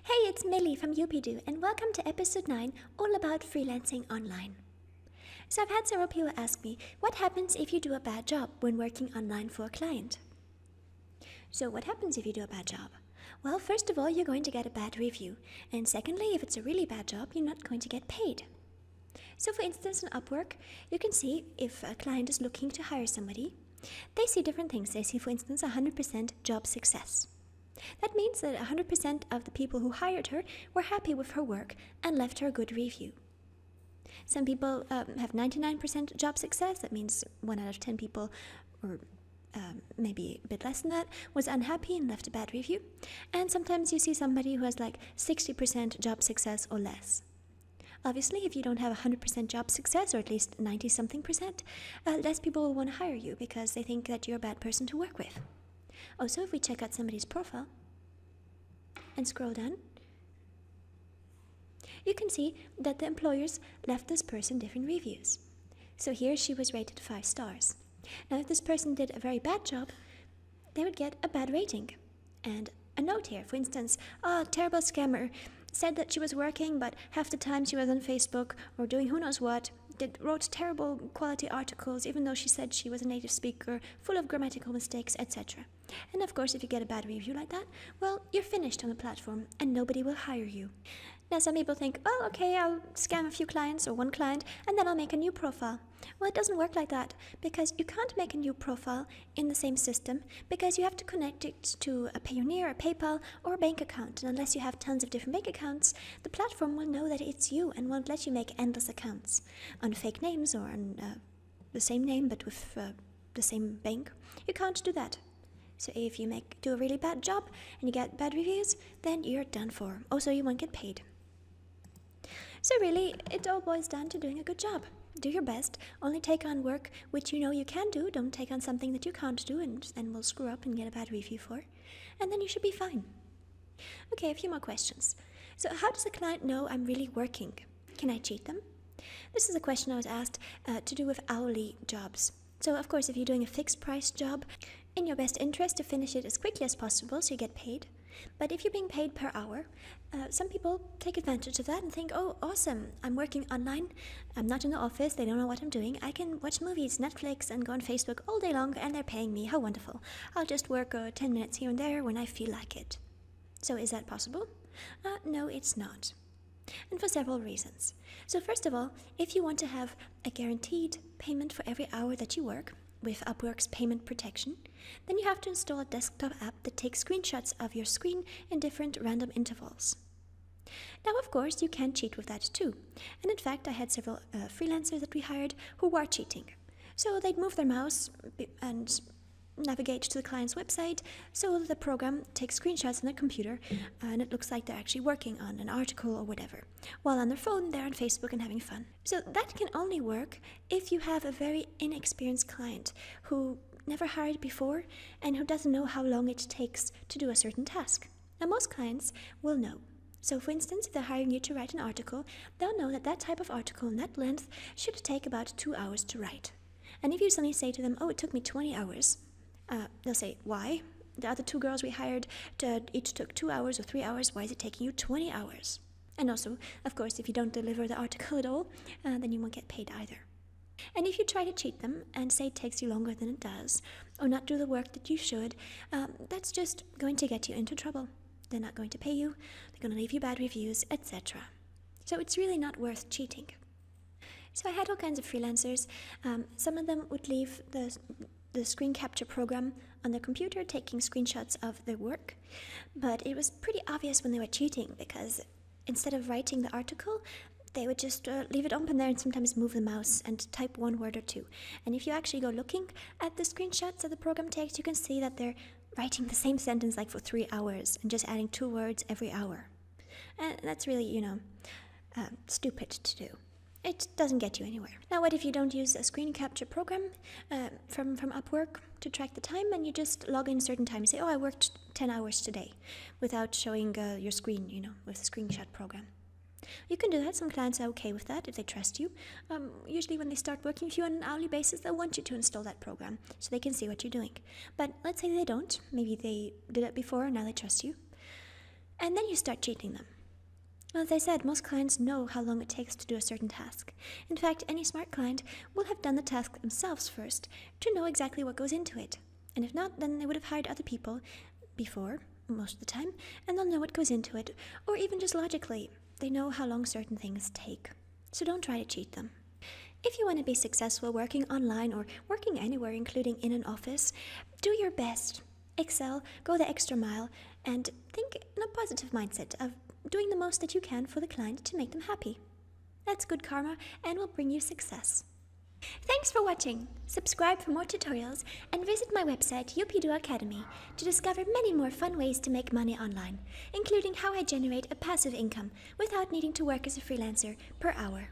Hey, it's Millie from UPDO, and welcome to episode 9, all about freelancing online. So I've had several people ask me, what happens if you do a bad job when working online for a client? So what happens if you do a bad job? Well, first of all, you're going to get a bad review, and secondly, if it's a really bad job, you're not going to get paid. So for instance, on Upwork, you can see if a client is looking to hire somebody, they see different things. They see, for instance, 100% job success. That means that 100% of the people who hired her were happy with her work and left her a good review. Some people have 99% job success. That means 1 out of 10 people, or maybe a bit less than that, was unhappy and left a bad review. And sometimes you see somebody who has like 60% job success or less. Obviously, if you don't have 100% job success, or at least 90-something percent, less people will want to hire you because they think that you're a bad person to work with. Also, if we check out somebody's profile and scroll down, you can see that the employers left this person different reviews. So here she was rated 5 stars. Now, if this person did a very bad job, they would get a bad rating and a note here. For instance, terrible scammer, said that she was working, but half the time she was on Facebook or doing who knows what, wrote terrible quality articles even though she said she was a native speaker, full of grammatical mistakes, etc. And of course, if you get a bad review like that, well, you're finished on the platform and nobody will hire you. Now, some people think, well, okay, I'll scam a few clients or one client and then I'll make a new profile. Well, it doesn't work like that, because you can't make a new profile in the same system, because you have to connect it to a Payoneer, a PayPal, or a bank account. And unless you have tons of different bank accounts, the platform will know that it's you and won't let you make endless accounts on fake names or on the same name but with the same bank. You can't do that. So if you do a really bad job and you get bad reviews, then you're done for. Also, you won't get paid. So really, it all boils down to doing a good job. Do your best. Only take on work which you know you can do. Don't take on something that you can't do and will screw up and get a bad review for. And then you should be fine. Okay, a few more questions. So how does a client know I'm really working? Can I cheat them? This is a question I was asked to do with hourly jobs. So of course, if you're doing a fixed price job, in your best interest to finish it as quickly as possible so you get paid. But if you're being paid per hour, some people take advantage of that and think, oh, awesome, I'm working online, I'm not in the office, they don't know what I'm doing, I can watch movies, Netflix, and go on Facebook all day long, and they're paying me, how wonderful. I'll just work 10 minutes here and there when I feel like it. So is that possible? No, it's not. And for several reasons. So first of all, if you want to have a guaranteed payment for every hour that you work, with Upwork's payment protection, then you have to install a desktop app that takes screenshots of your screen in different random intervals. Now, of course, you can cheat with that too. And in fact, I had several freelancers that we hired who were cheating. So they'd move their mouse and navigate to the client's website, so the program takes screenshots on their computer and it looks like they're actually working on an article or whatever, while on their phone they're on Facebook and having fun. So that can only work if you have a very inexperienced client who never hired before and who doesn't know how long it takes to do a certain task. Now, most clients will know. So for instance, if they're hiring you to write an article, they'll know that that type of article in that length should take about 2 hours to write. And if you suddenly say to them, oh, it took me 20 hours, they'll say, why? The other 2 girls we hired each took 2 hours or 3 hours. Why is it taking you 20 hours? And also, of course, if you don't deliver the article at all, then you won't get paid either. And if you try to cheat them and say it takes you longer than it does, or not do the work that you should, that's just going to get you into trouble. They're not going to pay you, they're going to leave you bad reviews, etc. So it's really not worth cheating. So I had all kinds of freelancers. Some of them would leave the screen capture program on their computer taking screenshots of their work, but it was pretty obvious when they were cheating, because instead of writing the article, they would just leave it open there and sometimes move the mouse and type 1 word or 2. And if you actually go looking at the screenshots that the program takes, you can see that they're writing the same sentence like for 3 hours and just adding 2 words every hour. And that's really, stupid to do. It doesn't get you anywhere. Now, what if you don't use a screen capture program from Upwork to track the time, and you just log in a certain time? You say, oh, I worked 10 hours today, without showing your screen, with the screenshot program. You can do that. Some clients are okay with that if they trust you. Usually when they start working with you on an hourly basis, they'll want you to install that program so they can see what you're doing. But let's say they don't. Maybe they did it before and now they trust you. and then you start cheating them. Well, as I said, most clients know how long it takes to do a certain task. In fact, any smart client will have done the task themselves first to know exactly what goes into it. And if not, then they would have hired other people before, most of the time, and they'll know what goes into it, or even just logically, they know how long certain things take. So don't try to cheat them. If you want to be successful working online or working anywhere, including in an office, do your best. Excel, go the extra mile, and think in a positive mindset of doing the most that you can for the client to make them happy. That's good karma and will bring you success. Thanks for watching. Subscribe for more tutorials and visit my website Youpido Academy to discover many more fun ways to make money online, including how I generate a passive income without needing to work as a freelancer per hour.